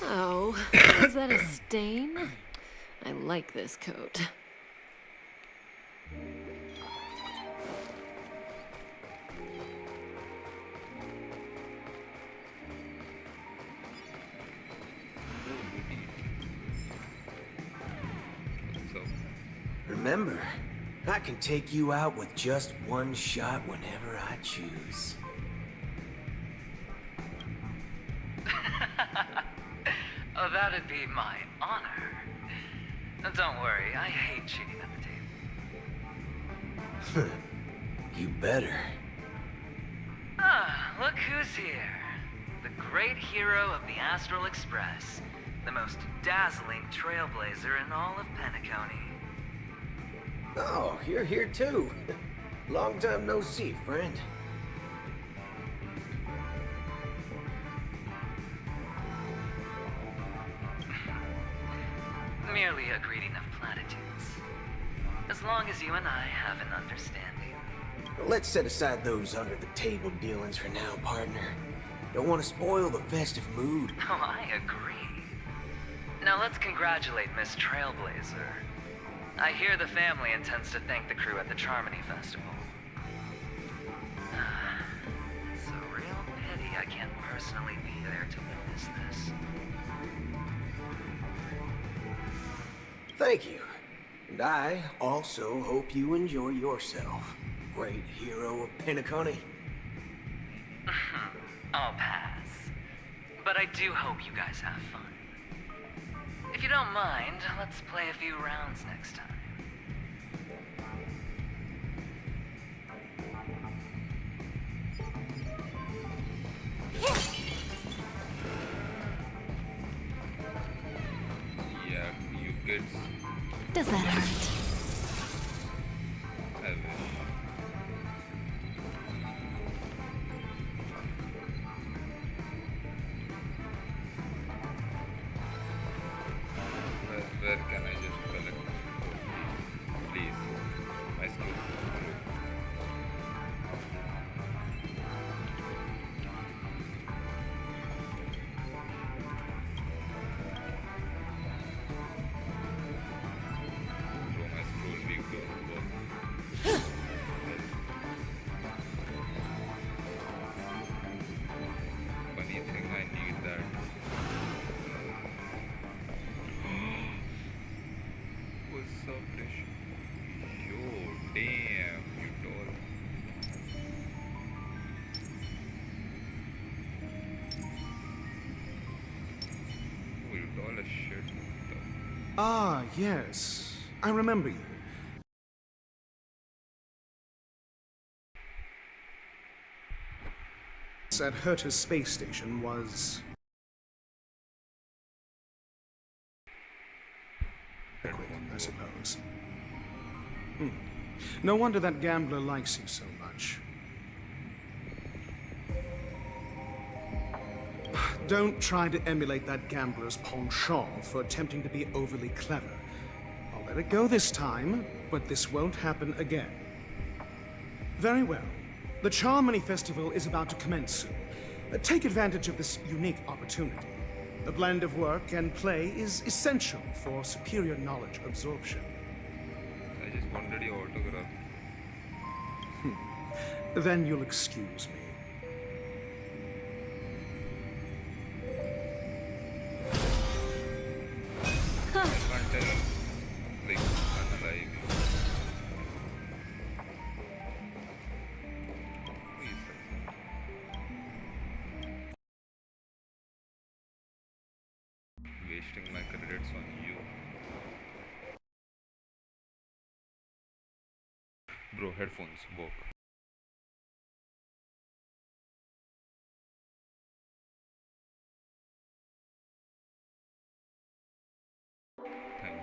Oh, is that a stain? I like this coat. Remember, I can take you out with just one shot whenever I choose. Oh, that'd be my honor. Don't worry, I hate cheating at the table. You better. Ah, look who's here. The great hero of the Astral Express. The most dazzling trailblazer in all of Penacony. Oh, you're here too. Long time no see, friend. Merely a greeting of platitudes. As long as you and I have an understanding. Let's set aside those under-the-table dealings for now, partner. Don't want to spoil the festive mood. Oh, I agree. Now let's congratulate Miss Trailblazer. I hear the family intends to thank the crew at the Charmony Festival. It's a real pity I can't personally be there to witness this. Thank you. And I also hope you enjoy yourself, great hero of Penacony. I'll pass. But I do hope you guys have fun. If you don't mind, let's play a few rounds next time. Yeah, you kids. Does that hurt? I wish. Where can I just collect? Please. My screw. So my screw will be good. Funny thing, I need that. What's up, Rish? Yo, damn, you tall. Oh, you tall as shit. What the- Ah, yes. I remember you. At Herta's space station was I suppose. No wonder that gambler likes you so much. Don't try to emulate that gambler's penchant for attempting to be overly clever. I'll let it go this time, but this won't happen again. Very well. The Charmony Festival is about to commence soon. Take advantage of this unique opportunity. The blend of work and play is essential for superior knowledge absorption. I just wanted your autograph. Then you'll excuse me. I can't tell. Like, I'm alive. Please. Wasting my credits on you. Bro, headphones, work. Thank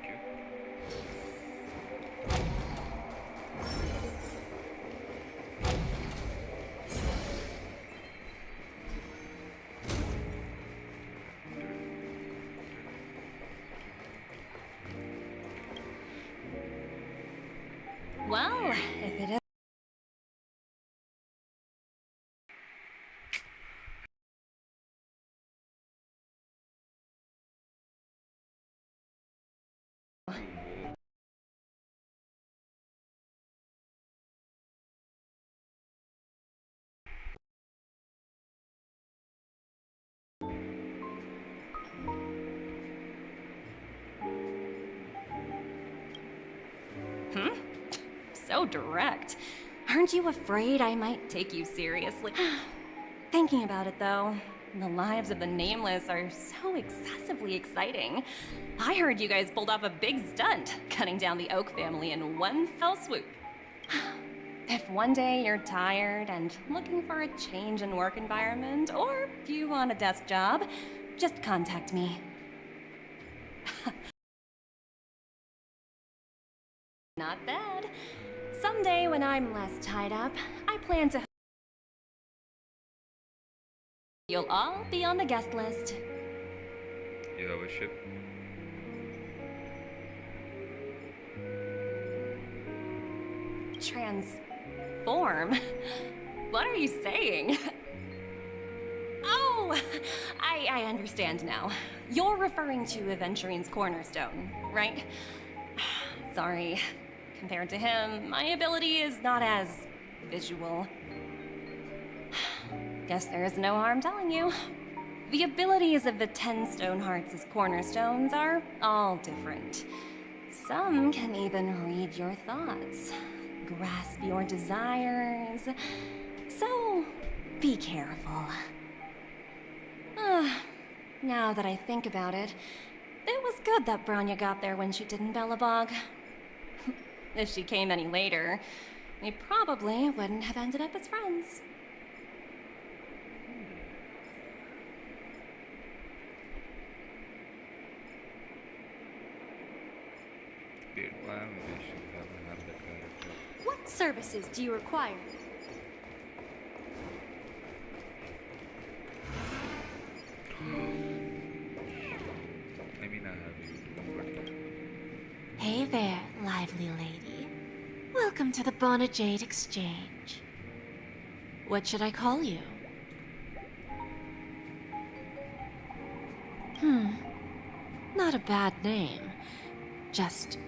Well, if it is. So direct. Aren't you afraid I might take you seriously? Thinking about it, though, the lives of the Nameless are so excessively exciting. I heard you guys pulled off a big stunt, cutting down the Oak family in one fell swoop. If one day you're tired and looking for a change in work environment, or you want a desk job, just contact me. Not bad. Someday when I'm less tied up, I plan to... You'll all be on the guest list. You have a ship? Transform? What are you saying? Oh, I understand now. You're referring to Aventurine's cornerstone, right? Sorry. Compared to him, my ability is not as visual. Guess there is no harm telling you. The abilities of the 10 Stonehearts' cornerstones are all different. Some can even read your thoughts, grasp your desires. So, be careful. Now that I think about it, it was good that Branya got there when she did in Belobog. If she came any later, we probably wouldn't have ended up as friends. Dude, why am I wishing I haven't had that character? What services do you require? I mean, I have you, but Hey there, lively lady. Welcome to the Bonajade Exchange. What should I call you? Not a bad name. Just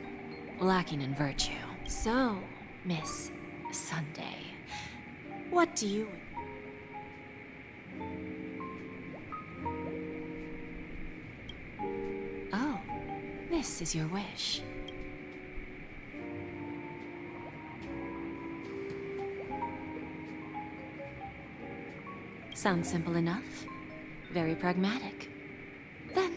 lacking in virtue. So, Miss Sunday, what do you... Oh, this is your wish. Sounds simple enough. Very pragmatic. Then...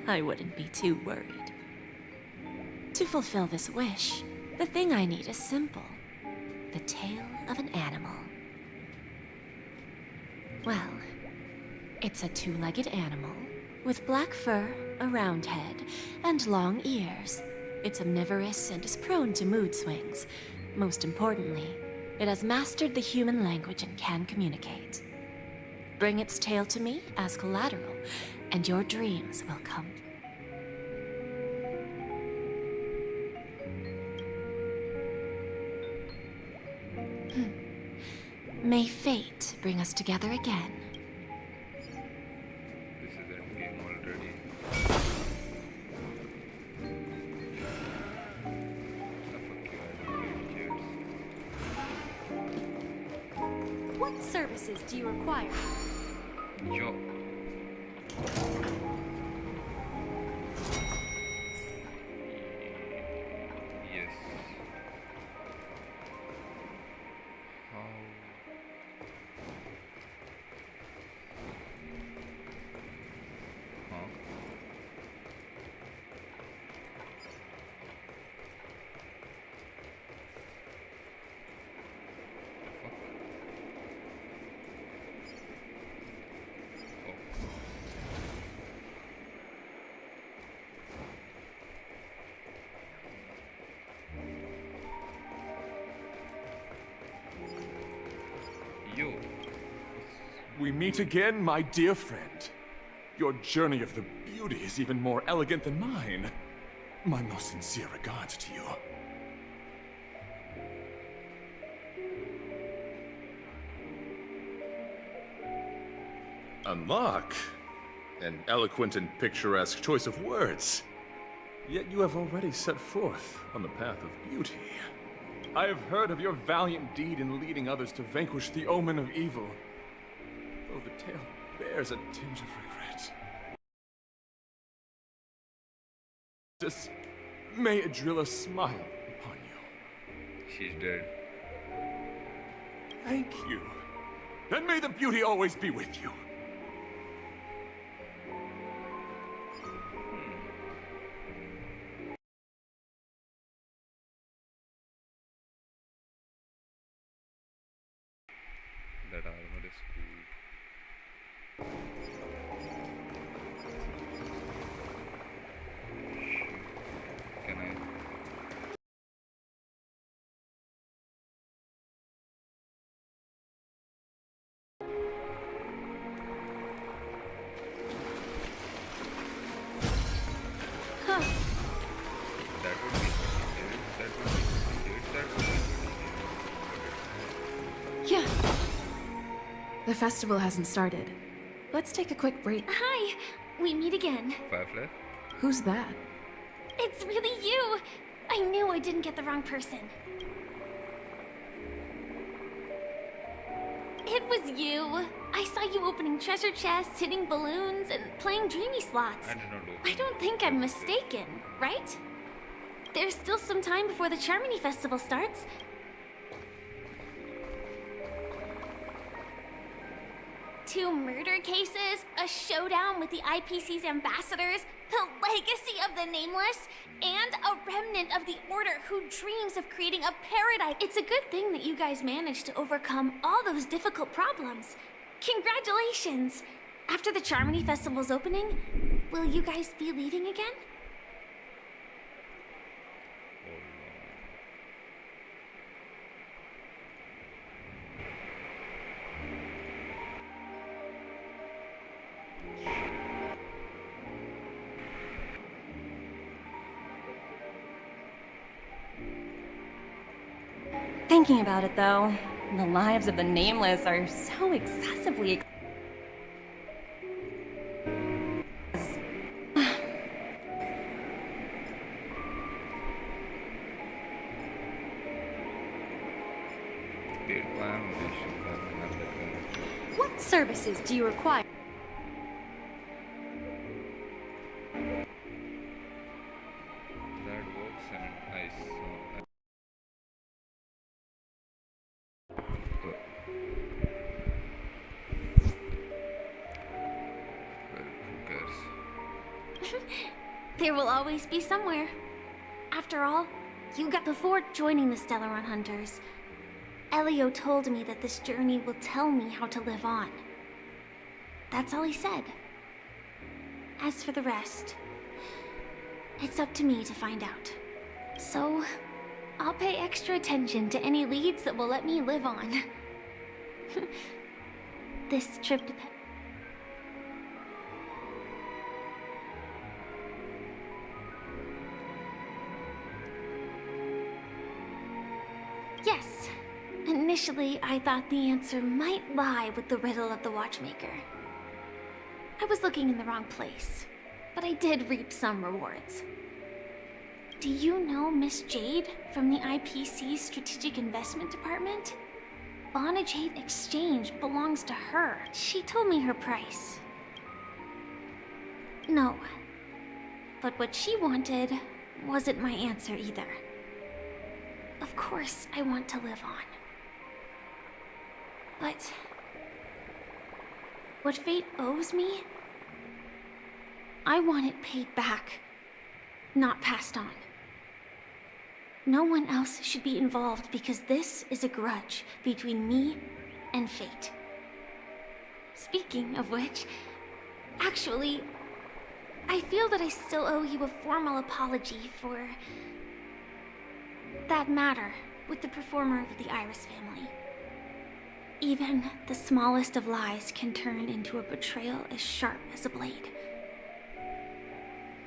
I wouldn't be too worried. To fulfill this wish, the thing I need is simple. The tail of an animal. Well, it's a two-legged animal with black fur, a round head, and long ears. It's omnivorous and is prone to mood swings. Most importantly, it has mastered the human language and can communicate. Bring its tail to me as collateral, and your dreams will come. May fate bring us together again. this is end game already. What services do you require? Yo. Yes. How? Huh? Fuck. Oh. Yo. We meet again, my dear friend. Your journey of the beauty is even more elegant than mine. My most sincere regards to you. Unlock? An eloquent and picturesque choice of words. Yet you have already set forth on the path of beauty. I have heard of your valiant deed in leading others to vanquish the omen of evil, though the tale bears a tinge of regret. Just may Adrilla smile upon you. She's dead. Thank you. And may the beauty always be with you. That armor is cool. Can I? That would be good. That would be good. That would be good. Yeah. The festival hasn't started. Let's take a quick break. Hi, we meet again. Firefly? Who's that? It's really you. I knew I didn't get the wrong person. It was you. I saw you opening treasure chests, hitting balloons, and playing dreamy slots. I did not do. I don't think I'm mistaken, right? There's still some time before the Charmony Festival starts. Two murder cases, a showdown with the IPC's ambassadors, the legacy of the Nameless, and a remnant of the Order who dreams of creating a paradise. It's a good thing that you guys managed to overcome all those difficult problems. Congratulations! After the Charmony Festival's opening, will you guys be leaving again? Thinking about it, though, the lives of the Nameless are so excessively... What services do you require? That works, and I saw. Well, who cares? There will always be somewhere. After all, you got before joining the Stellaron Hunters. Elio told me that this journey will tell me how to live on. That's all he said. As for the rest, it's up to me to find out. So, I'll pay extra attention to any leads that will let me live on. This trip to... Yes. Initially, I thought the answer might lie with the riddle of the Watchmaker. I was looking in the wrong place, but I did reap some rewards. Do you know Miss Jade from the IPC's Strategic Investment Department? Bonna Jade Exchange belongs to her. She told me her price. No. But what she wanted wasn't my answer either. Of course, I want to live on. But what fate owes me, I want it paid back, not passed on. No one else should be involved because this is a grudge between me and fate. Speaking of which, actually, I feel that I still owe you a formal apology for that matter with the performer of the Iris family. Even the smallest of lies can turn into a betrayal as sharp as a blade.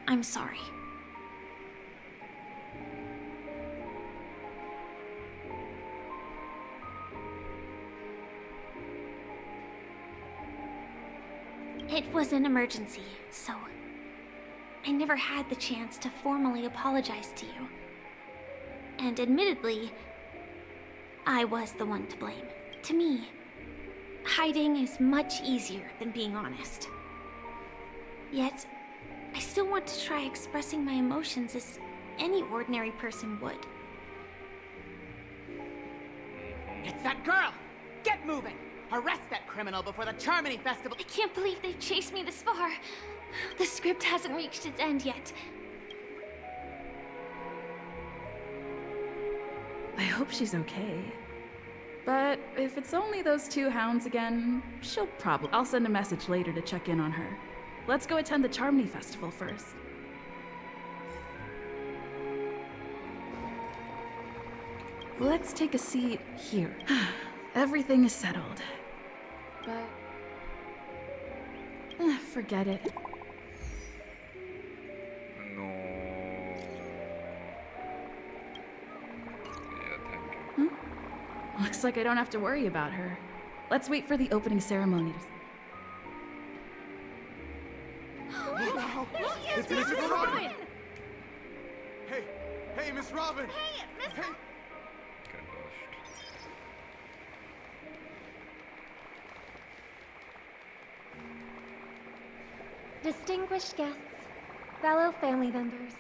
I'm sorry. It was an emergency, so I never had the chance to formally apologize to you. And admittedly, I was the one to blame. To me, hiding is much easier than being honest. Yet, I still want to try expressing my emotions as any ordinary person would. It's that girl! Get moving! Arrest that criminal before the Charmony Festival— I can't believe they've chased me this far. The script hasn't reached its end yet. I hope she's okay. But if it's only those two hounds again, she'll probably— I'll send a message later to check in on her. Let's go attend the Charmony Festival first. Let's take a seat here. Everything is settled. But... forget it. No. Yeah, thank you. Looks like I don't have to worry about her. Let's wait for the opening ceremony. It's Miss Robin! Hey, Miss Robin! Hey, Miss— Get lost. Distinguished guests, fellow family members,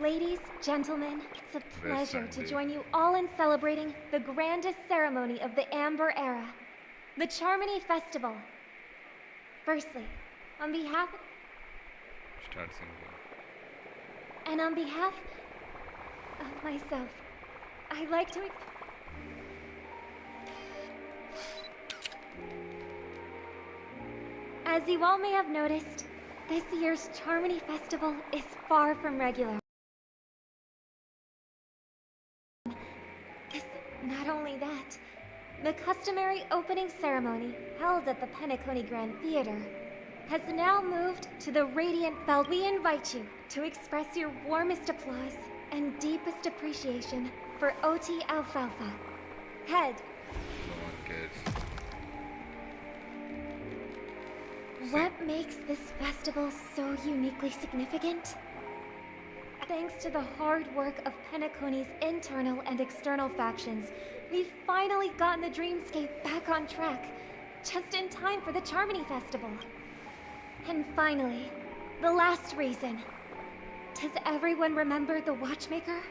ladies, gentlemen, it's a pleasure to join you all in celebrating the grandest ceremony of the Amber Era, the Charmony Festival. Firstly, on behalf Start singing. and on behalf of myself, I'd like to As you all may have noticed, this year's Charmony Festival is far from regular. Not only that, the customary opening ceremony held at the Penacony Grand Theater has now moved to the Radiant Felt. We invite you to express your warmest applause and deepest appreciation for OT Alfalfa, head. No one cares. What makes this festival so uniquely significant? Thanks to the hard work of Penacony's internal and external factions, we've finally gotten the dreamscape back on track, just in time for the Charmony Festival. And finally, the last reason. Does everyone remember the Watchmaker?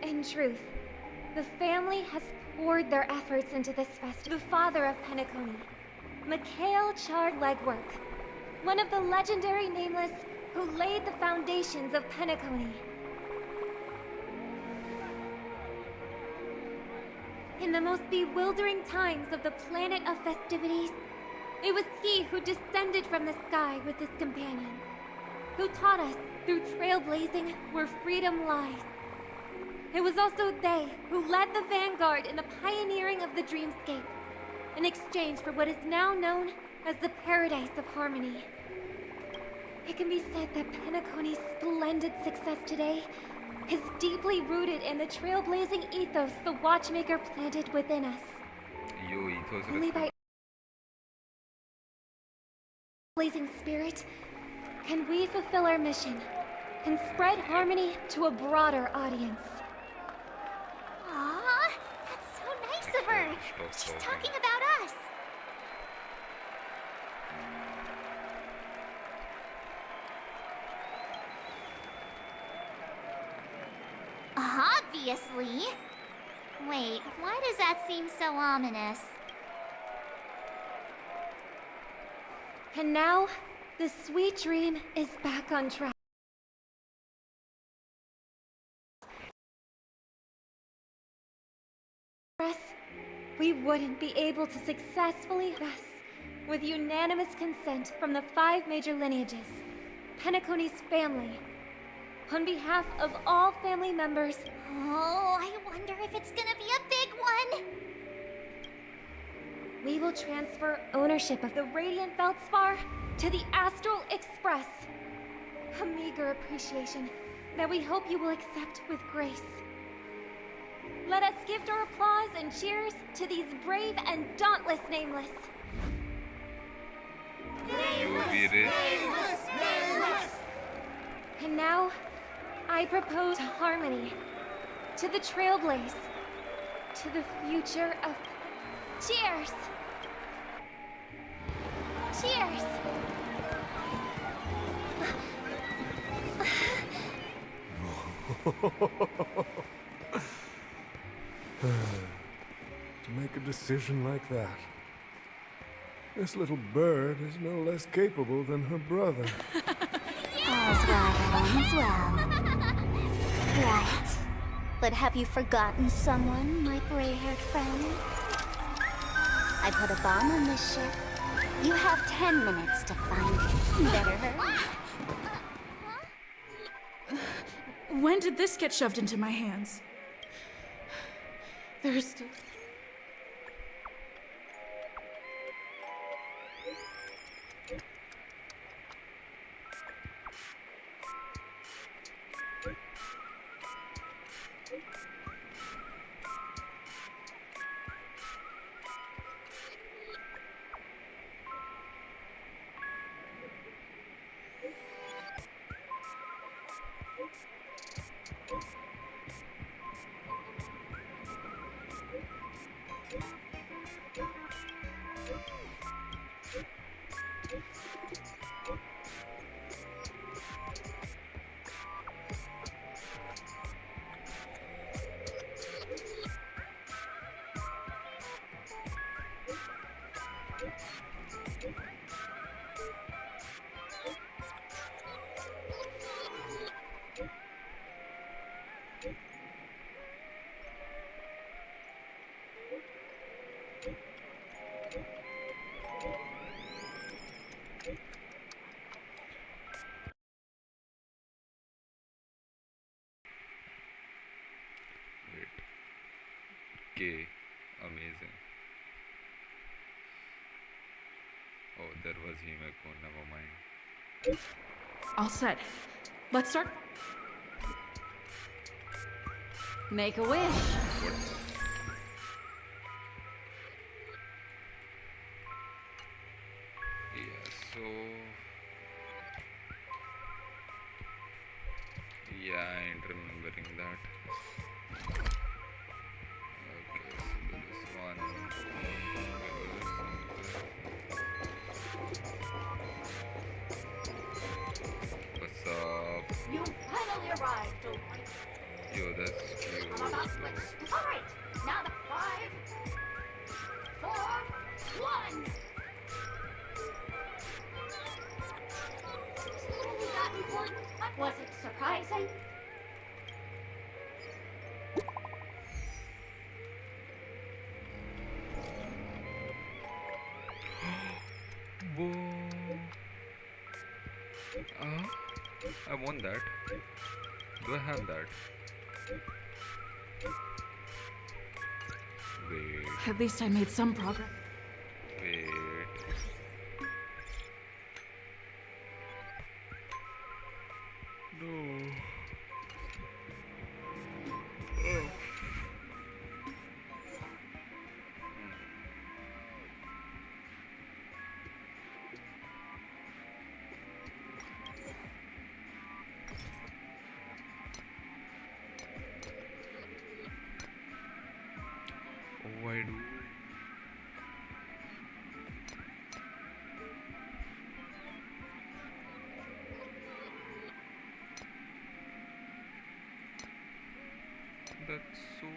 In truth, the family has poured their efforts into this festival. The father of Penacony, Mikhail Chard Legwork, one of the legendary Nameless who laid the foundations of Penacony. In the most bewildering times of the planet of festivities, it was he who descended from the sky with his companions, who taught us through trailblazing where freedom lies. It was also they who led the vanguard in the pioneering of the dreamscape, in exchange for what is now known as the Paradise of Harmony. It can be said that Penacony's splendid success today is deeply rooted in the trailblazing ethos the Watchmaker planted within us. Only by blazing spirit can we fulfill our mission and spread harmony to a broader audience. Aw, that's so nice of her. She's talking about us. Obviously. Wait, why does that seem so ominous? And now, the sweet dream is back on track. We wouldn't be able to successfully thus, with unanimous consent from the 5 major lineages, Penacony's family. On behalf of all family members... Oh, I wonder if it's gonna be a big one! we will transfer ownership of the Radiant Feldspar to the Astral Express. A meager appreciation that we hope you will accept with grace. Let us give our applause and cheers to these brave and dauntless Nameless. You will be rich. And now, I propose harmony, to the trailblaze, to the future of... Cheers! Cheers! To make a decision like that. This little bird is no less capable than her brother. All's well that ends well. Right. But have you forgotten someone, my gray-haired friend? I put a bomb on this ship. You have 10 minutes to find it. Better hurry. When did this get shoved into my hands? There's still... Okay, amazing. Oh, there was Himeko, never mind. All set. Let's start. Make a wish. What? Yeah, so... Yeah, I ain't remembering that. Okay, so this one. What's up? You finally arrived, old boy. Yo, that's cute. I'm about to switch. All right, now the 5, 4, 1. Was that important? Was it surprising? Whoa. I want that. Do I have that? Wait, At least I made some progress. wait. No. Oh. Oh, I do. That's so...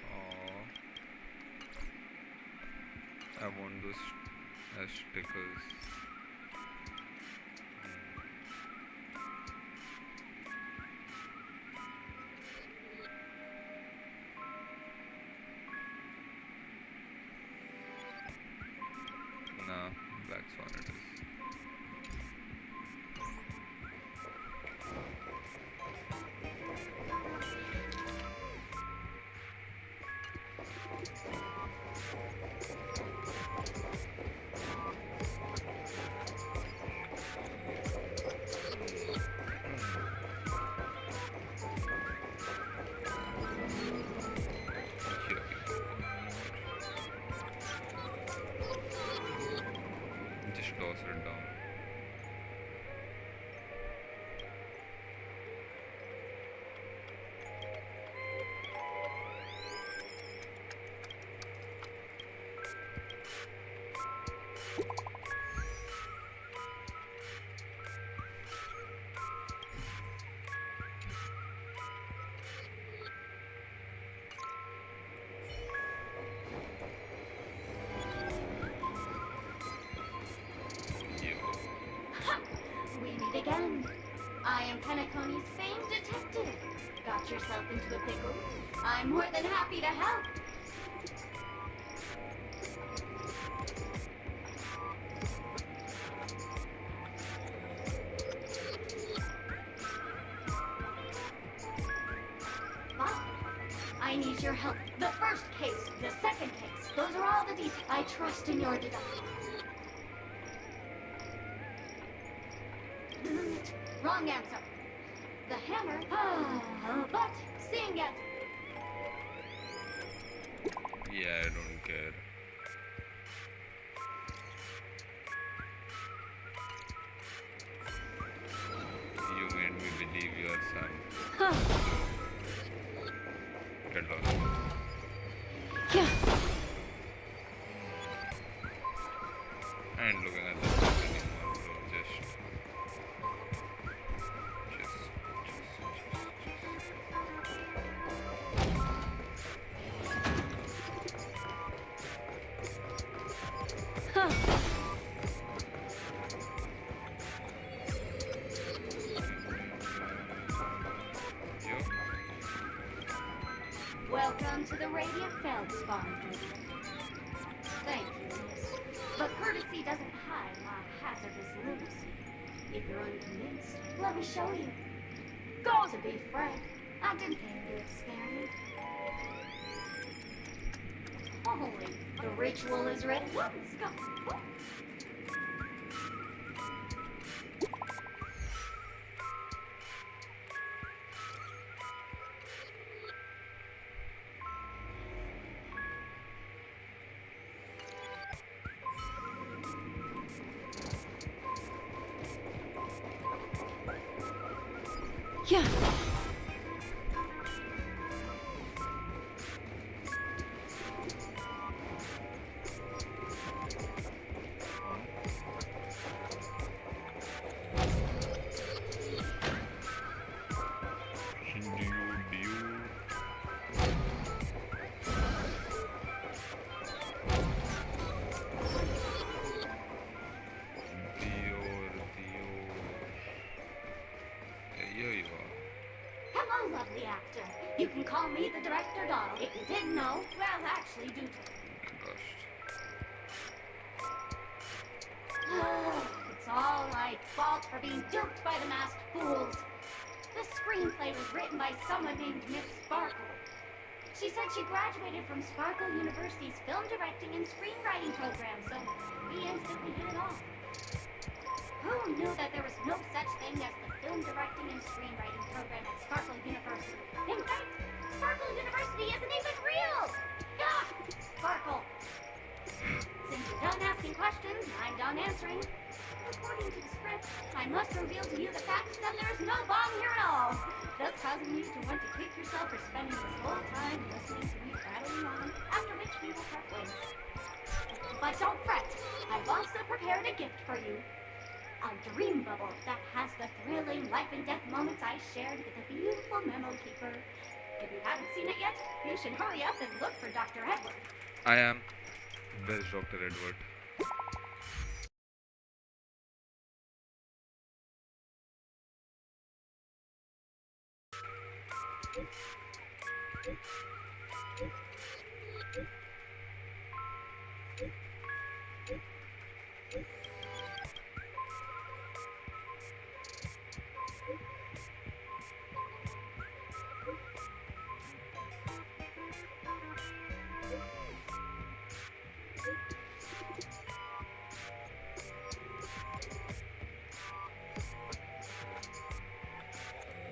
Aww. I want those as stickers. Nah, black swan it is. toss it down. We meet again. I am Penacony's famed detective. Got yourself into a pickle? I'm more than happy to help. What? I need your help. The first case, the second case, those are all the details. I trust in your deduction. Wrong answer. The hammer. But seeing it. Yeah, I don't care. You made me believe your son. Get lost. Yeah. I ain't looking at the stuff anymore, bro. Just. Welcome to the Radiant Feldspar. Thank you, miss. But courtesy doesn't hide my hazardous lunacy. If you're unconvinced, let me show you. Go to be frank. I didn't think you'd spare me. Holy, the ritual is ready. Let's go. Yeah. Hello, lovely actor. You can call me the director doll. If you didn't know, well, actually, do It's all my fault for being duped by the masked fools. The screenplay was written by someone named Miss Sparkle. She said she graduated from Sparkle University's film directing and screenwriting program, so we instantly hit it off. Who knew that there was no such thing as the film directing and screenwriting program at Sparkle University? In fact, Sparkle University isn't even real! Ah! Sparkle! Since you're done asking questions, I'm done answering. According to the script, I must reveal to you the fact that there is no bomb here at all, thus causing you to want to kick yourself for spending this whole time listening to me prattling on, after which we will part ways. But don't fret, I've also prepared a gift for you. A dream bubble that has the thrilling life and death moments I shared with the beautiful memo keeper. If you haven't seen it yet, you should hurry up and look for Dr. Edward. I am best Dr. Edward.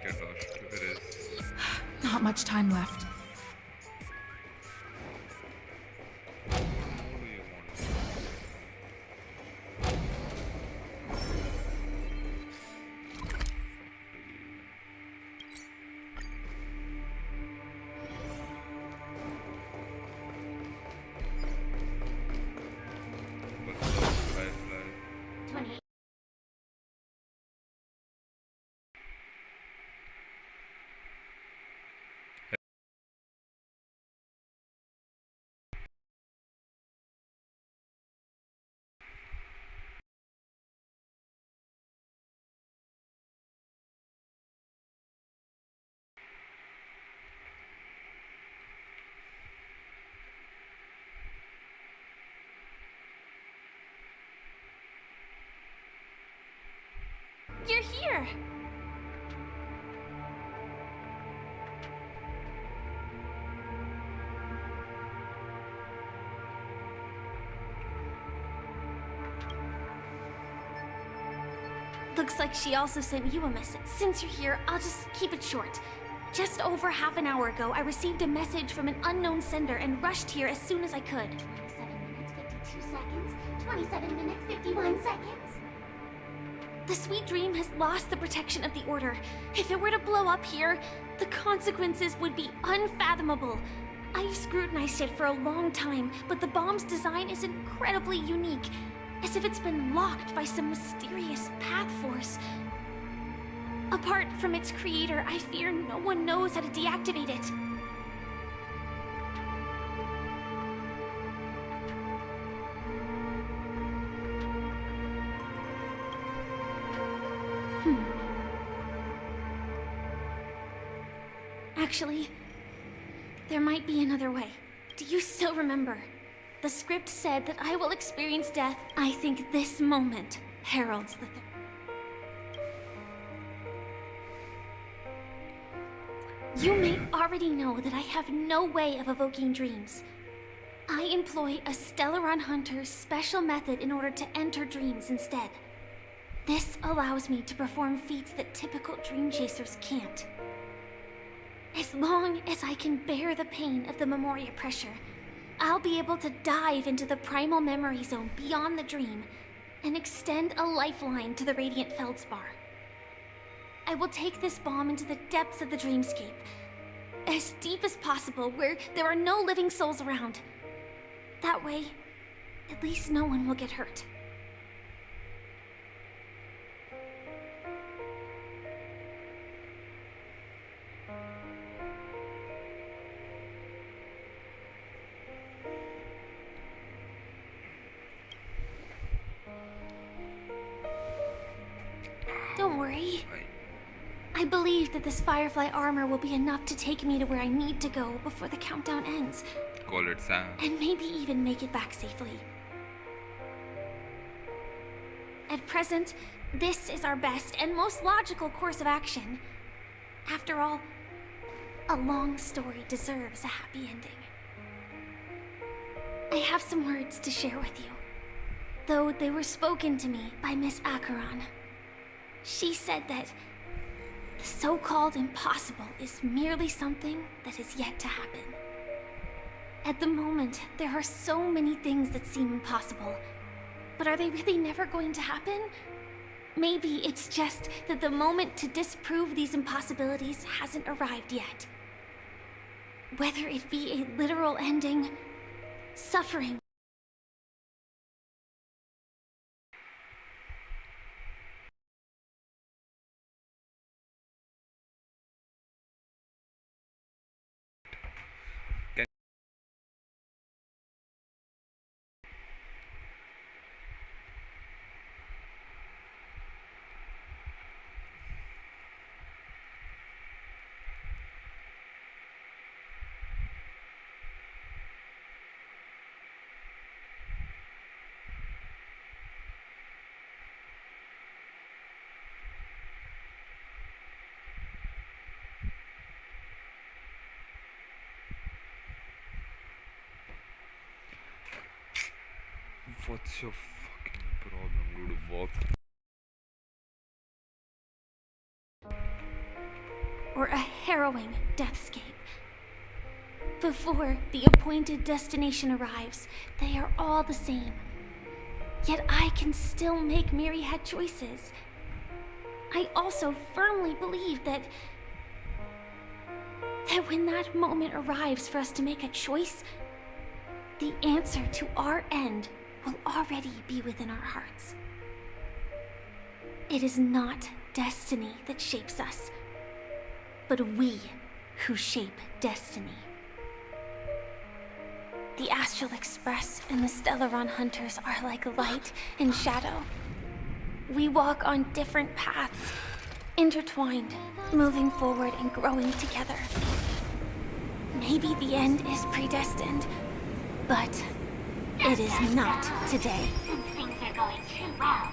Get lost. It is. Not much time left. What do you want? Looks like she also sent you a message. Since you're here, I'll just keep it short. Just over half an hour ago, I received a message from an unknown sender and rushed here as soon as I could. 27 minutes, 52 seconds. 27 minutes, 51 seconds. The Sweet Dream has lost the protection of the Order. If it were to blow up here, the consequences would be unfathomable. I've scrutinized it for a long time, but the bomb's design is incredibly unique, as if it's been locked by some mysterious path force. Apart from its creator, I fear no one knows how to deactivate it. Actually, there might be another way. Do you still remember? The script said that I will experience death. I think this moment heralds the You may already know that I have no way of evoking dreams. I employ a Stellaron Hunter's special method in order to enter dreams instead. This allows me to perform feats that typical dream chasers can't. As long as I can bear the pain of the Memoria pressure, I'll be able to dive into the primal memory zone beyond the dream and extend a lifeline to the Radiant Feldspar. I will take this bomb into the depths of the dreamscape, as deep as possible where there are no living souls around. That way, at least no one will get hurt. Don't worry. I believe that this Firefly armor will be enough to take me to where I need to go before the countdown ends. Call it Sam. And maybe even make it back safely. At present, this is our best and most logical course of action. After all, a long story deserves a happy ending. I have some words to share with you, though they were spoken to me by Miss Acheron. She said that the so-called impossible is merely something that is yet to happen. At the moment, there are so many things that seem impossible, but are they really never going to happen? Maybe it's just that the moment to disprove these impossibilities hasn't arrived yet. Whether it be a literal ending, suffering, What's your fucking problem? Go to work. or a harrowing deathscape. Before the appointed destination arrives, they are all the same. Yet I can still make myriad choices. I also firmly believe that when that moment arrives for us to make a choice, the answer to our end will already be within our hearts. It is not destiny that shapes us, but we who shape destiny. The Astral Express and the Stellaron Hunters are like light and shadow. We walk on different paths, intertwined, moving forward and growing together. Maybe the end is predestined, but it is not today. Since things are going too well,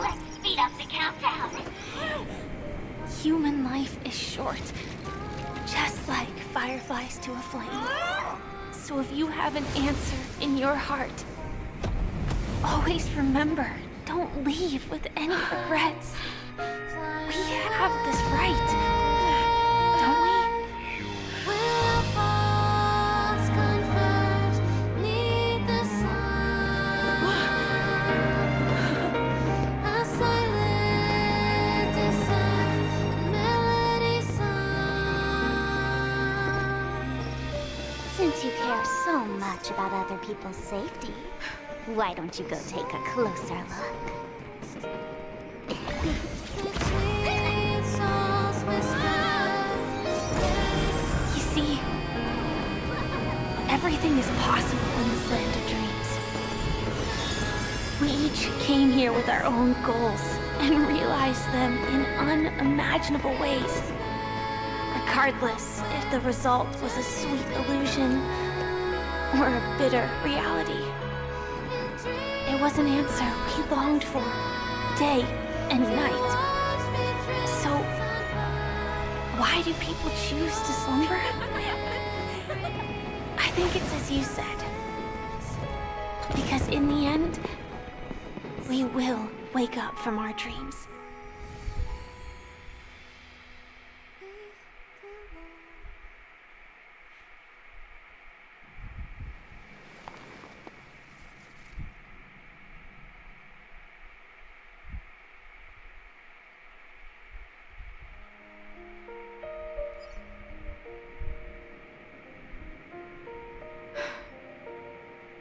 let's speed up the countdown. Human life is short, just like fireflies to a flame. So if you have an answer in your heart, always remember, don't leave with any regrets. We have this right, don't we? Since you care so much about other people's safety, why don't you go take a closer look? You see, everything is possible in this land of dreams. We each came here with our own goals and realized them in unimaginable ways. Regardless if the result was a sweet illusion or a bitter reality. It was an answer we longed for, day and night. So, why do people choose to slumber? I think it's as you said. Because in the end, we will wake up from our dreams.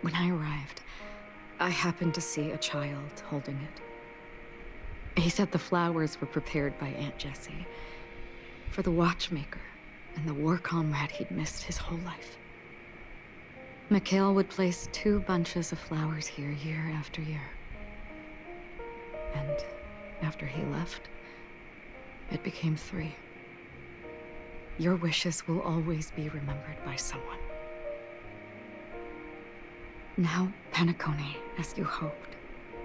When I arrived, I happened to see a child holding it. He said the flowers were prepared by Aunt Jessie for the watchmaker and the war comrade he'd missed his whole life. Mikhail would place 2 bunches of flowers here year after year. And after he left, it became 3. Your wishes will always be remembered by someone. Now, Penacony, as you hoped,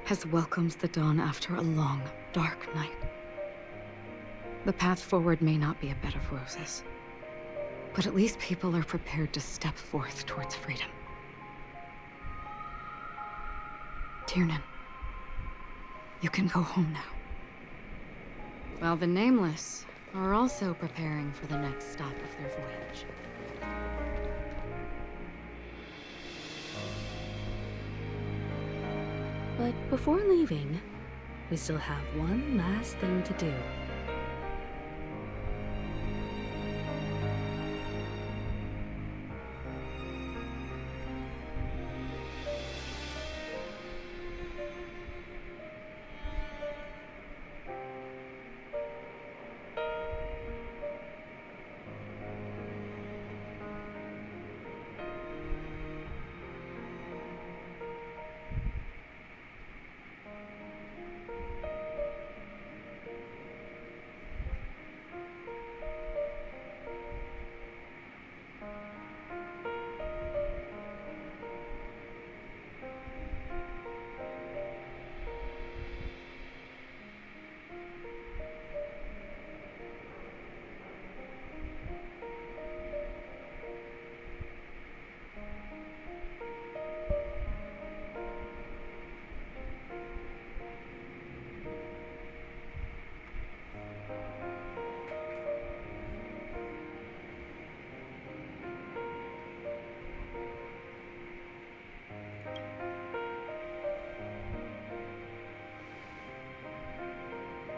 has welcomed the dawn after a long, dark night. The path forward may not be a bed of roses, but at least people are prepared to step forth towards freedom. Tiernan, you can go home now. While the Nameless are also preparing for the next stop of their voyage. But before leaving, we still have one last thing to do.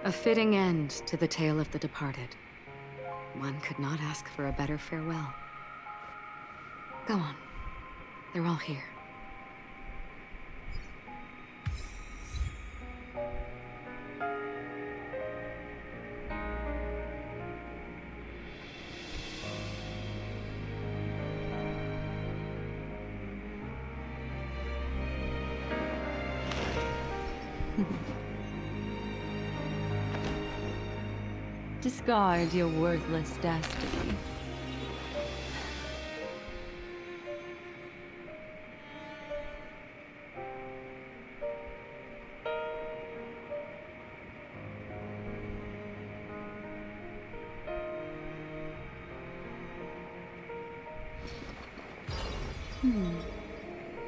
A fitting end to the tale of the departed. One could not ask for a better farewell. Go on. They're all here. Discard your worthless destiny.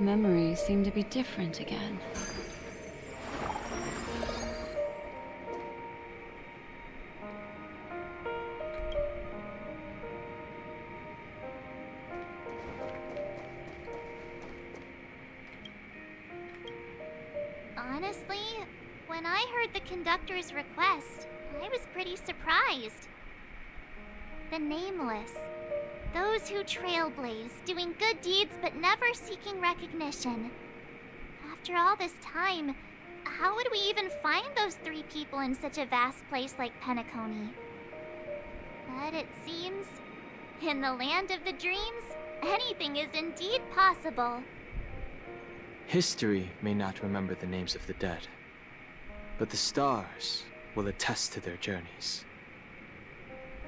Memories seem to be different again. Honestly, when I heard the conductor's request, I was pretty surprised. The Nameless. Those who trailblaze, doing good deeds but never seeking recognition. After all this time, how would we even find those 3 people in such a vast place like Penacony? But it seems, in the land of the dreams, anything is indeed possible. History may not remember the names of the dead, but the stars will attest to their journeys.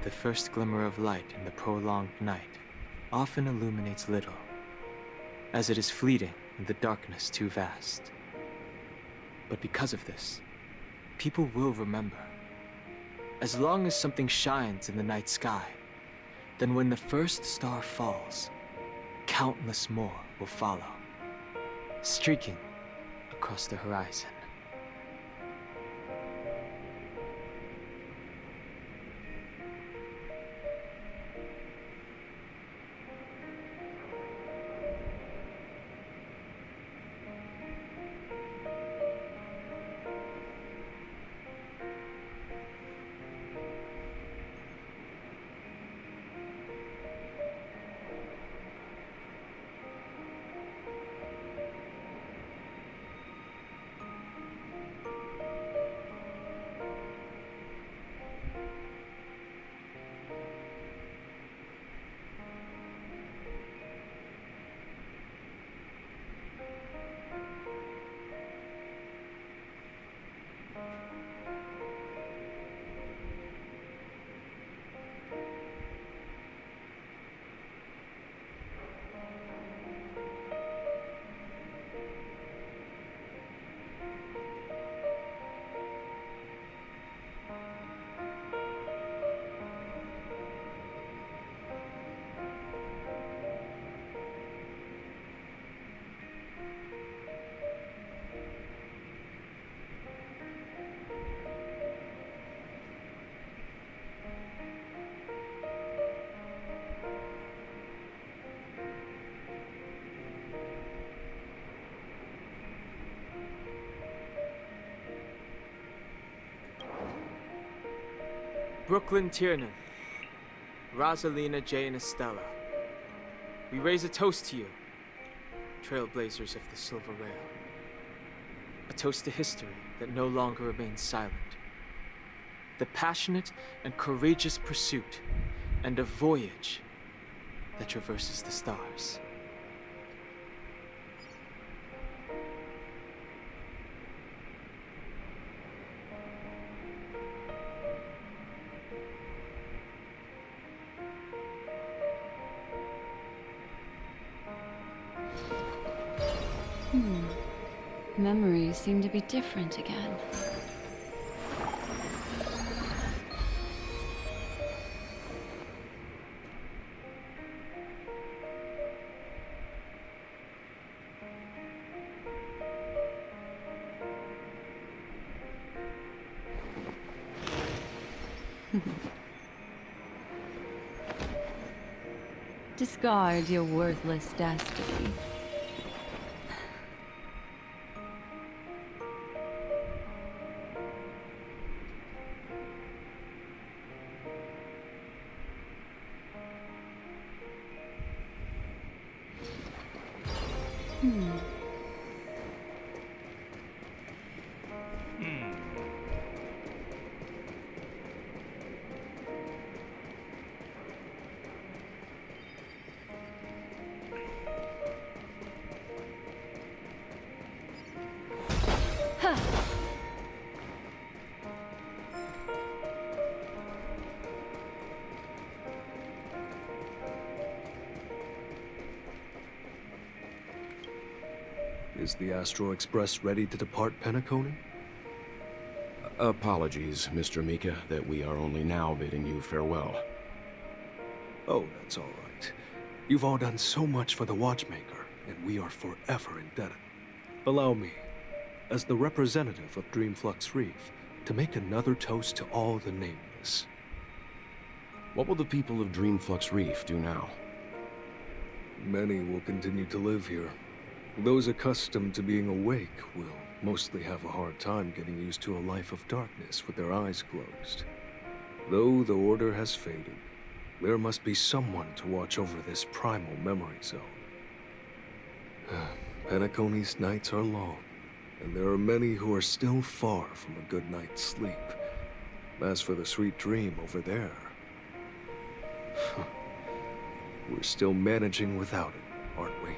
The first glimmer of light in the prolonged night often illuminates little, as it is fleeting in the darkness too vast. But because of this, people will remember. As long as something shines in the night sky, then when the first star falls, countless more will follow, streaking across the horizon. Brooklyn Tiernan, Rosalina Jane Estella. We raise a toast to you, trailblazers of the Silver Rail. A toast to history that no longer remains silent. The passionate and courageous pursuit, and a voyage that traverses the stars. Memories seem to be different again. Discard your worthless destiny. Is the Astro Express ready to depart Penacony? Apologies, Mr. Mika, that we are only now bidding you farewell. Oh, that's all right. You've all done so much for the Watchmaker, and we are forever indebted. Allow me, as the representative of Dreamflux Reef, to make another toast to all the nameless. What will the people of Dreamflux Reef do now? Many will continue to live here. Those accustomed to being awake will mostly have a hard time getting used to a life of darkness with their eyes closed. Though the order has faded, there must be someone to watch over this primal memory zone. Penacony's nights are long, and there are many who are still far from a good night's sleep. As for the sweet dream over there, we're still managing without it, aren't we?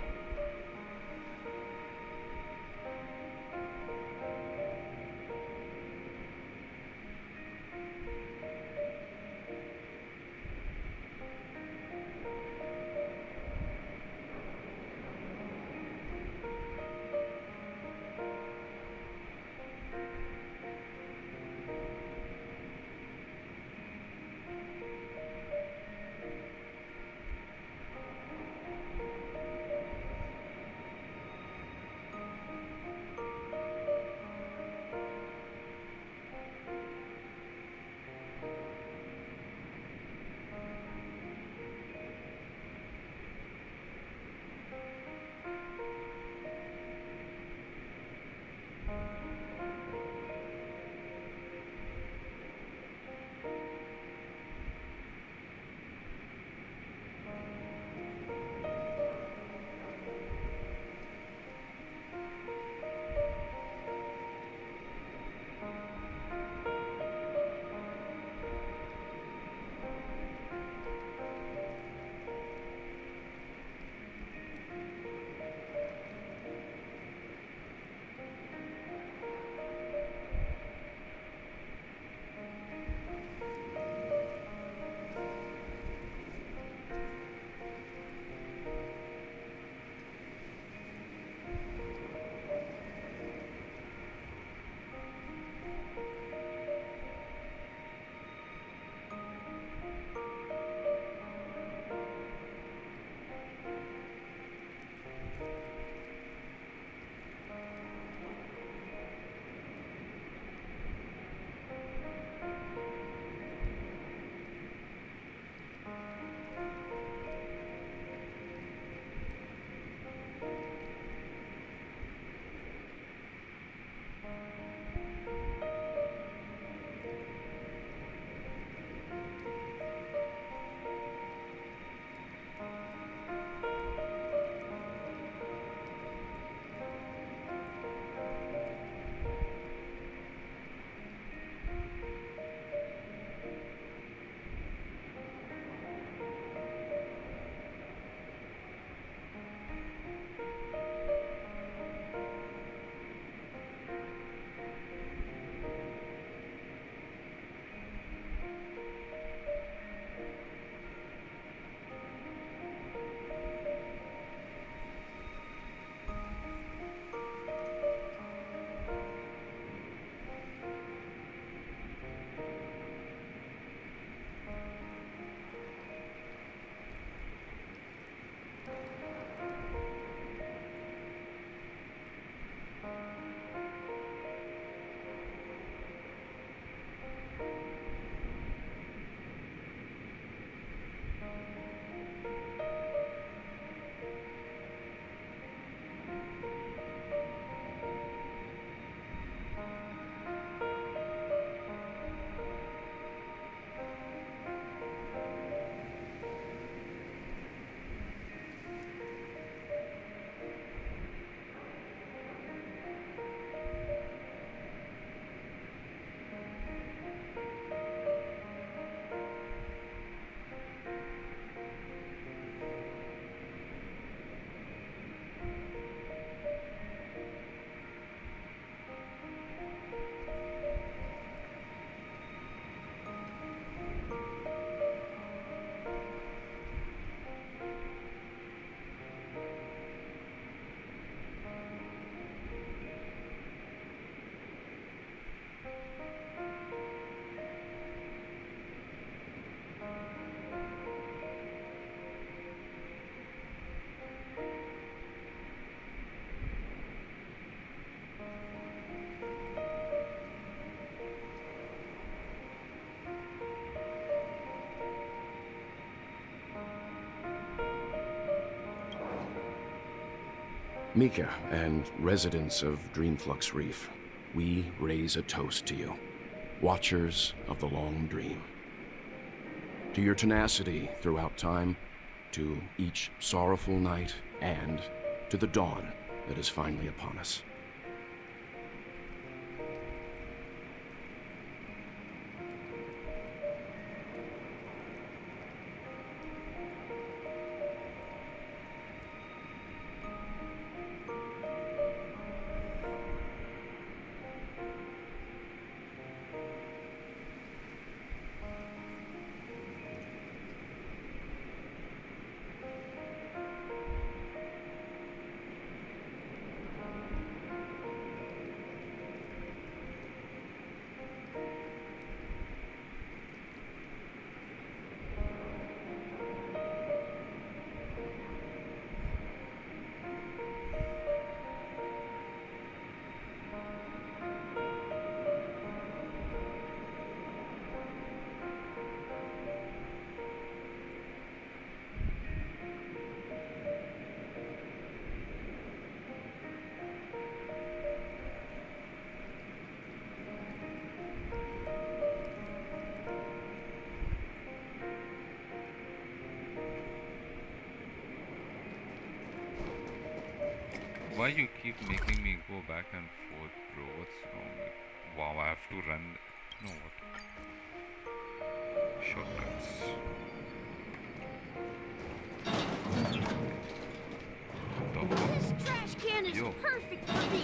Mika and residents of Dreamflux Reef, we raise a toast to you, watchers of the long dream. To your tenacity throughout time, to each sorrowful night, and to the dawn that is finally upon us. Why you keep making me go back and forth, bro? What's wrong? Wow, I have to run. No, what? Shortcuts. This trash can is Yo. perfect for me.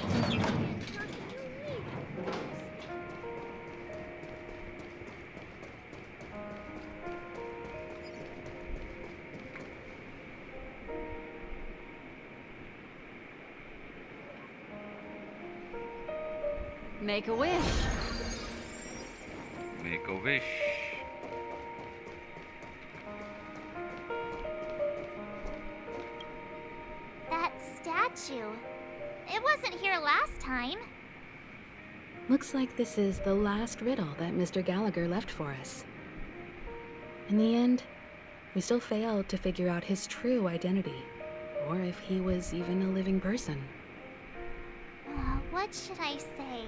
Make a wish. Make a wish. That statue. It wasn't here last time. Looks like this is the last riddle that Mr. Gallagher left for us. In the end, we still failed to figure out his true identity, or if he was even a living person. What should I say?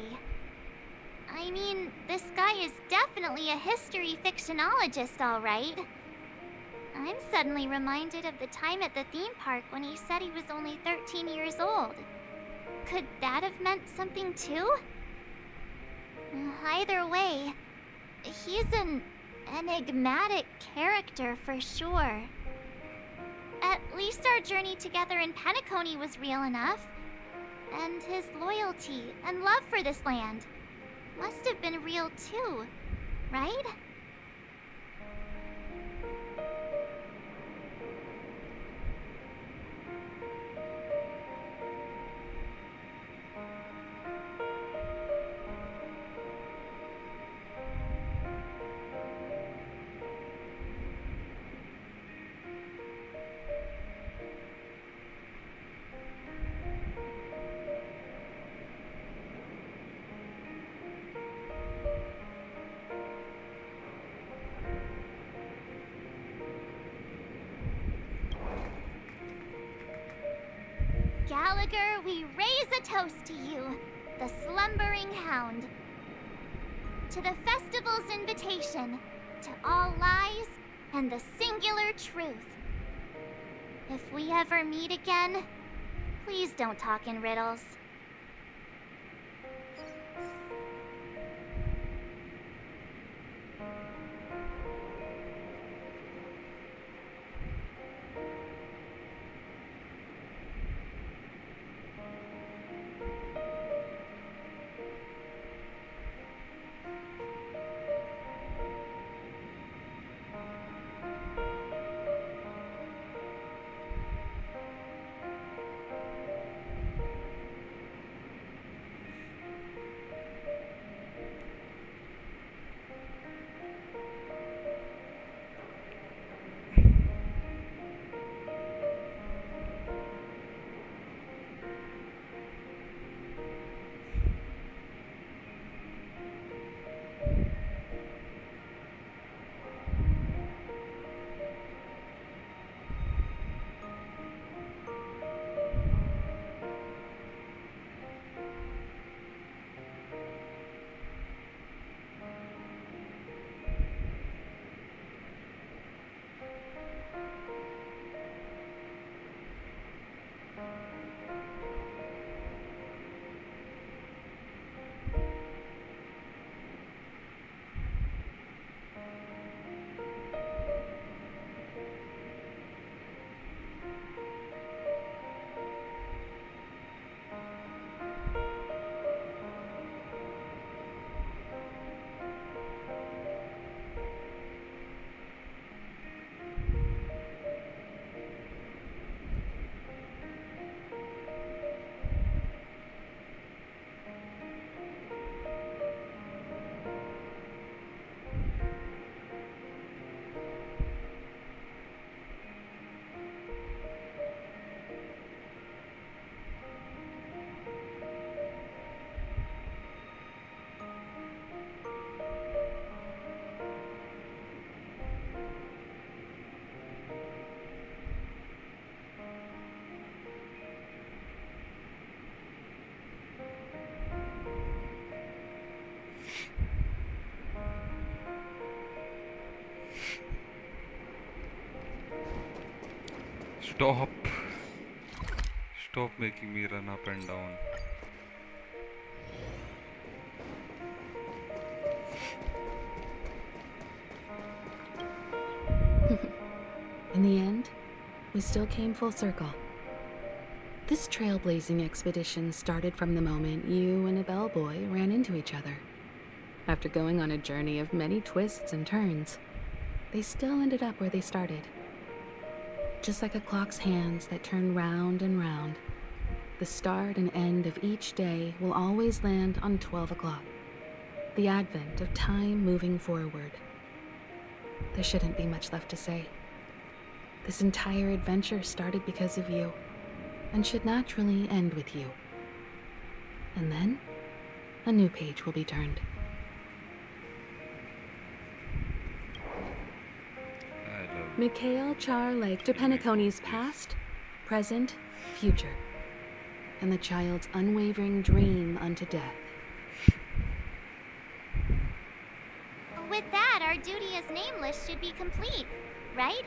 I mean, this guy is definitely a history fictionologist, all right. I'm suddenly reminded of the time at the theme park when he said he was only 13 years old. Could that have meant something too? Either way, he's an enigmatic character for sure. At least our journey together in Penacony was real enough. And his loyalty and love for this land must have been real too, right? Gallagher, we raise a toast to you, the slumbering hound. To the festival's invitation, to all lies and the singular truth. If we ever meet again, please don't talk in riddles. Stop. Stop making me run up and down. In the end, we still came full circle. This trailblazing expedition started from the moment you and a bellboy ran into each other. After going on a journey of many twists and turns, they still ended up where they started. Just like a clock's hands that turn round and round, the start and end of each day will always land on 12 o'clock, the advent of time moving forward. There shouldn't be much left to say. This entire adventure started because of you, and should naturally end with you. And then, a new page will be turned. Mikhail Char Lake to Penacony's past, present, future, and the child's unwavering dream unto death. With that, our duty as Nameless should be complete, right?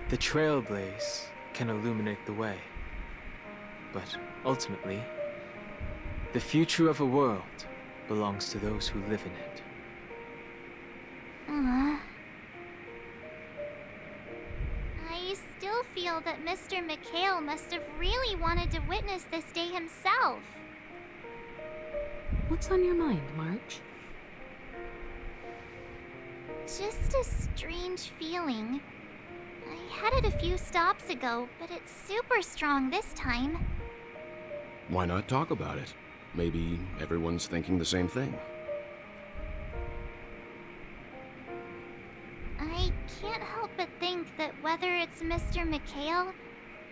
The trailblaze can illuminate the way. But ultimately, the future of a world belongs to those who live in it. I still feel that Mr. Mikhail must have really wanted to witness this day himself. What's on your mind, March? Just a strange feeling. I had it a few stops ago, but it's super strong this time. Why not talk about it? Maybe everyone's thinking the same thing. I can't help but think that whether it's Mr. Mikhail,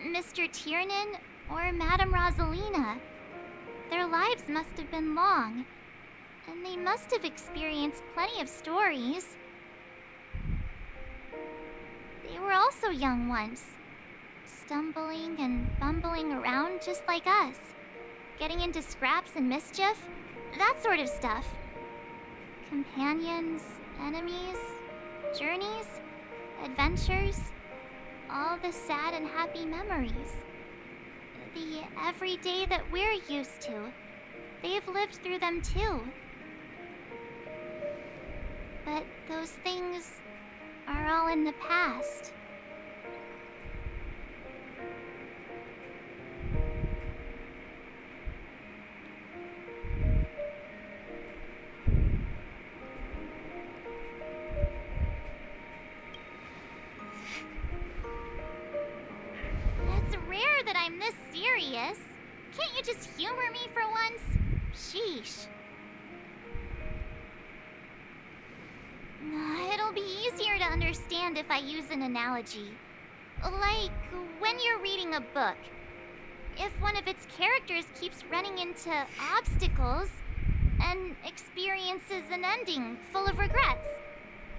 Mr. Tiernan, or Madame Rosalina, their lives must have been long, and they must have experienced plenty of stories. They were also young once, stumbling and bumbling around just like us, getting into scraps and mischief, that sort of stuff. Companions, enemies, journeys, adventures, all the sad and happy memories. The everyday that we're used to, they've lived through them too. But those things are all in the past. It's rare that I'm this serious. Can't you just humor me for once? Sheesh. It'll be easier to understand if I use an analogy. Like when you're reading a book. If one of its characters keeps running into obstacles and experiences an ending full of regrets,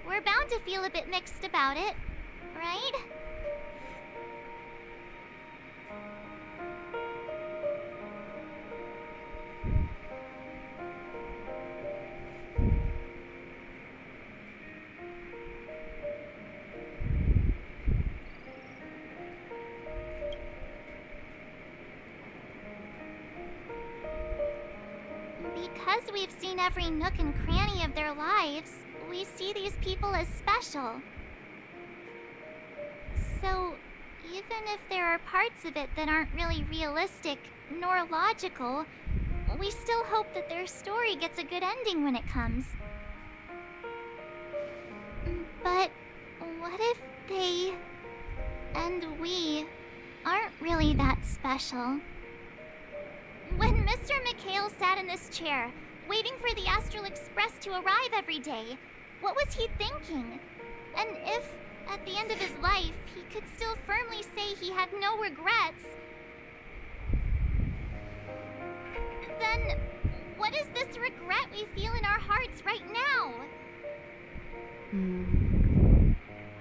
we're bound to feel a bit mixed about it, right? Because we've seen every nook and cranny of their lives, we see these people as special. So, even if there are parts of it that aren't really realistic nor logical, we still hope that their story gets a good ending when it comes. But what if they and we aren't really that special? When Mr. Mikhail sat in this chair, waiting for the Astral Express to arrive every day, what was he thinking? And if, at the end of his life, he could still firmly say he had no regrets, then what is this regret we feel in our hearts right now?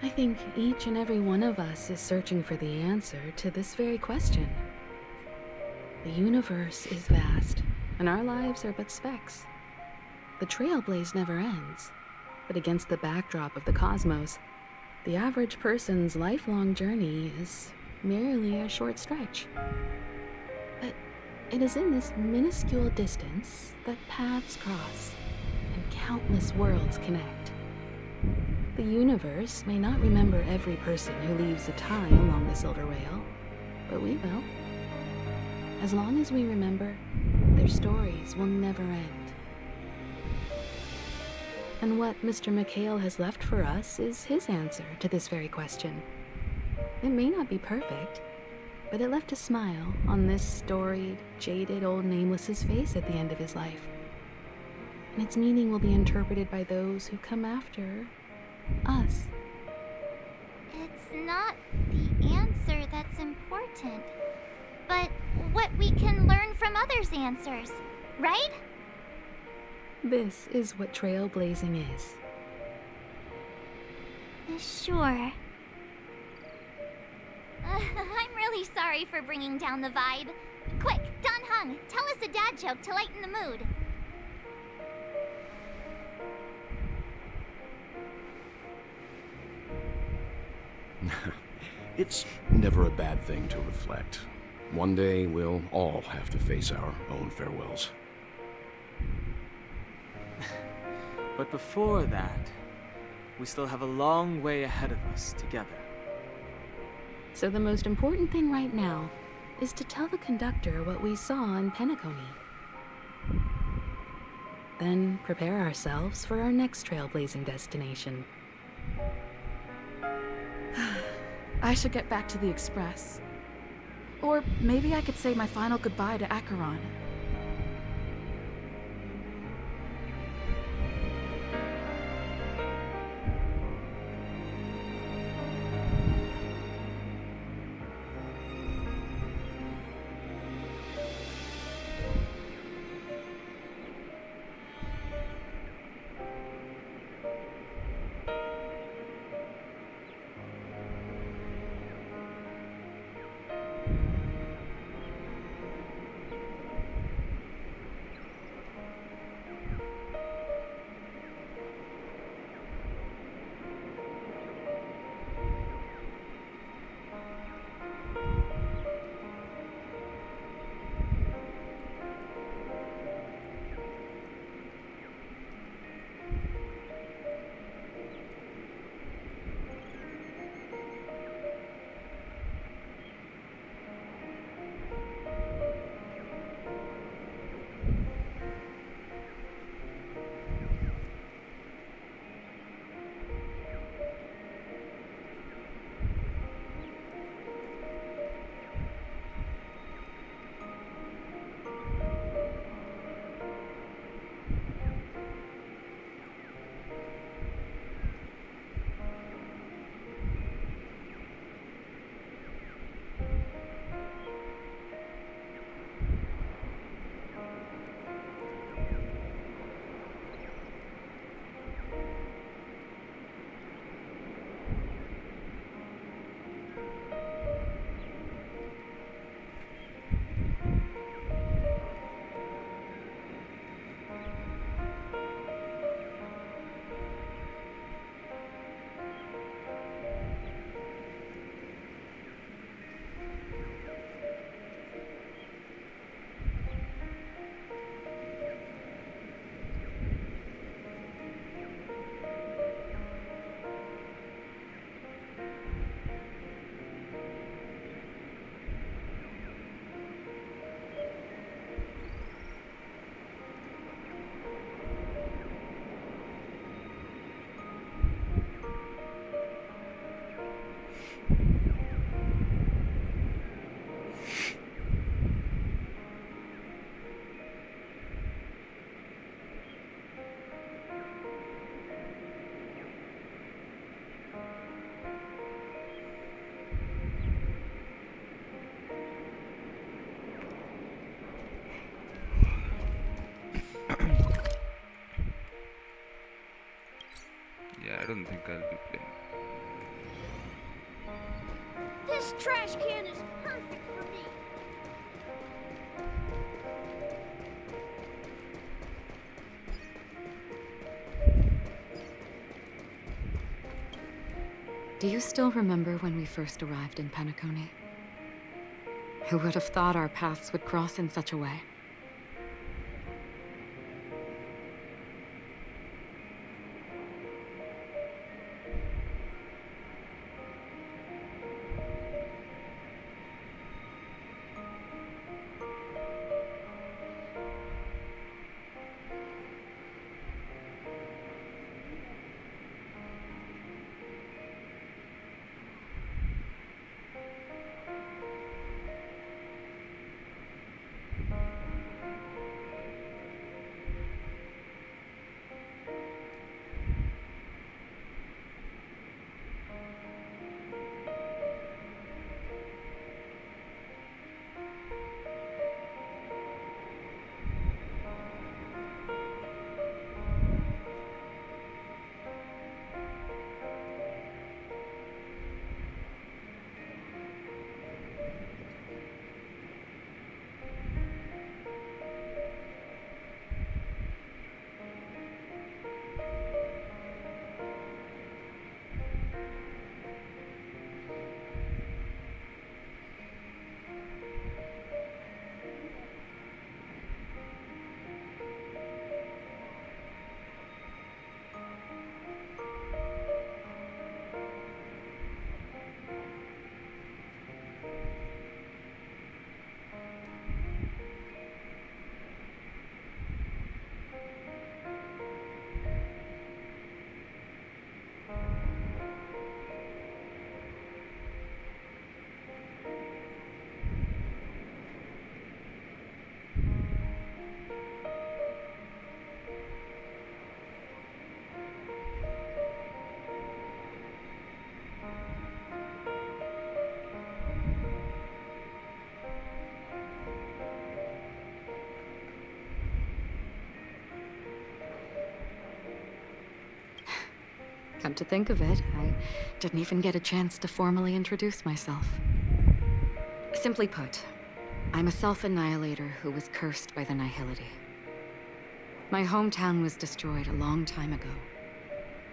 I think each and every one of us is searching for the answer to this very question. The universe is vast, and our lives are but specks. The trailblaze never ends, but against the backdrop of the cosmos, the average person's lifelong journey is merely a short stretch. But it is in this minuscule distance that paths cross and countless worlds connect. The universe may not remember every person who leaves a tie along the Silver Rail, but we will. As long as we remember, their stories will never end. And what Mr. McHale has left for us is his answer to this very question. It may not be perfect, but it left a smile on this storied, jaded old Nameless's face at the end of his life. And its meaning will be interpreted by those who come after us. It's not the answer that's important, but what we can learn from others' answers, right? This is what trailblazing is. Sure. I'm really sorry for bringing down the vibe. Quick, Don Hung, tell us a dad joke to lighten the mood. It's never a bad thing to reflect. One day, we'll all have to face our own farewells. But before that, we still have a long way ahead of us together. So the most important thing right now is to tell the conductor what we saw in Penacony. Then prepare ourselves for our next trailblazing destination. I should get back to the Express. Or maybe I could say my final goodbye to Acheron. Yeah, I don't think I'll be playing. This trash can is perfect for me. Do you still remember when we first arrived in Penacony? Who would have thought our paths would cross in such a way? Come to think of it, I didn't even get a chance to formally introduce myself. Simply put, I'm a self-annihilator who was cursed by the Nihility. My hometown was destroyed a long time ago,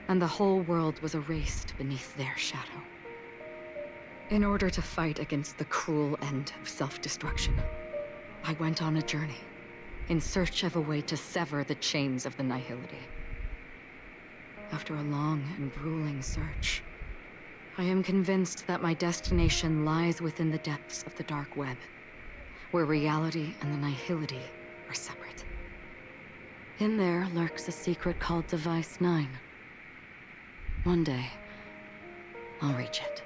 and the whole world was erased beneath their shadow. In order to fight against the cruel end of self-destruction, I went on a journey, in search of a way to sever the chains of the Nihility. After a long and grueling search, I am convinced that my destination lies within the depths of the dark web, where reality and the Nihility are separate. In there lurks a secret called Device 9. One day, I'll reach it.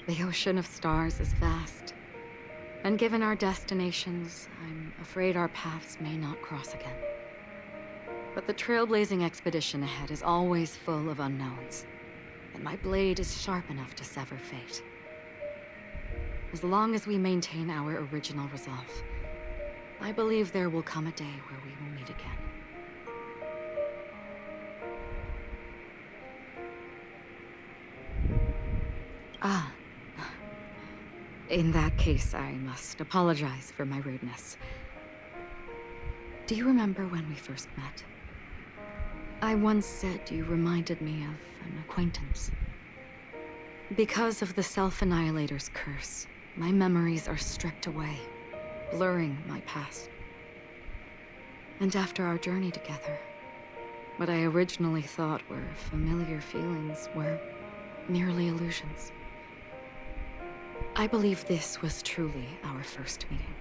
The ocean of stars is vast, and given our destinations, I'm afraid our paths may not cross again. But the trailblazing expedition ahead is always full of unknowns, and my blade is sharp enough to sever fate. As long as we maintain our original resolve, I believe there will come a day where we will meet again. Ah. In that case, I must apologize for my rudeness. Do you remember when we first met? I once said you reminded me of an acquaintance. Because of the Self-Annihilator's curse, my memories are stripped away, blurring my past. And after our journey together, what I originally thought were familiar feelings were merely illusions. I believe this was truly our first meeting.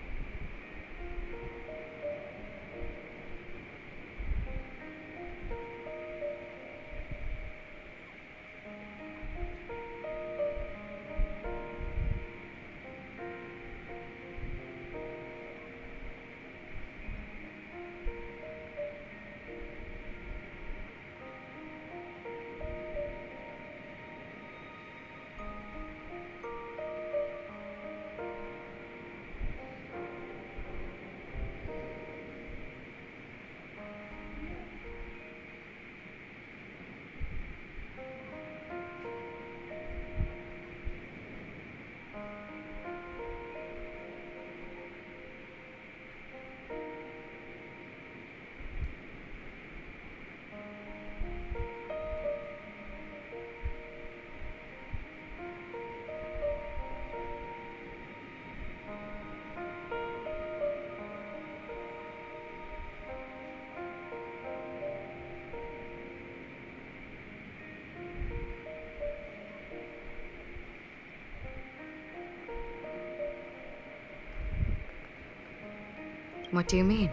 What do you mean?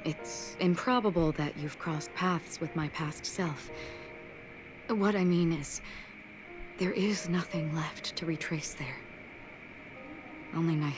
It's improbable that you've crossed paths with my past self. What I mean is, there is nothing left to retrace there. Only nihility.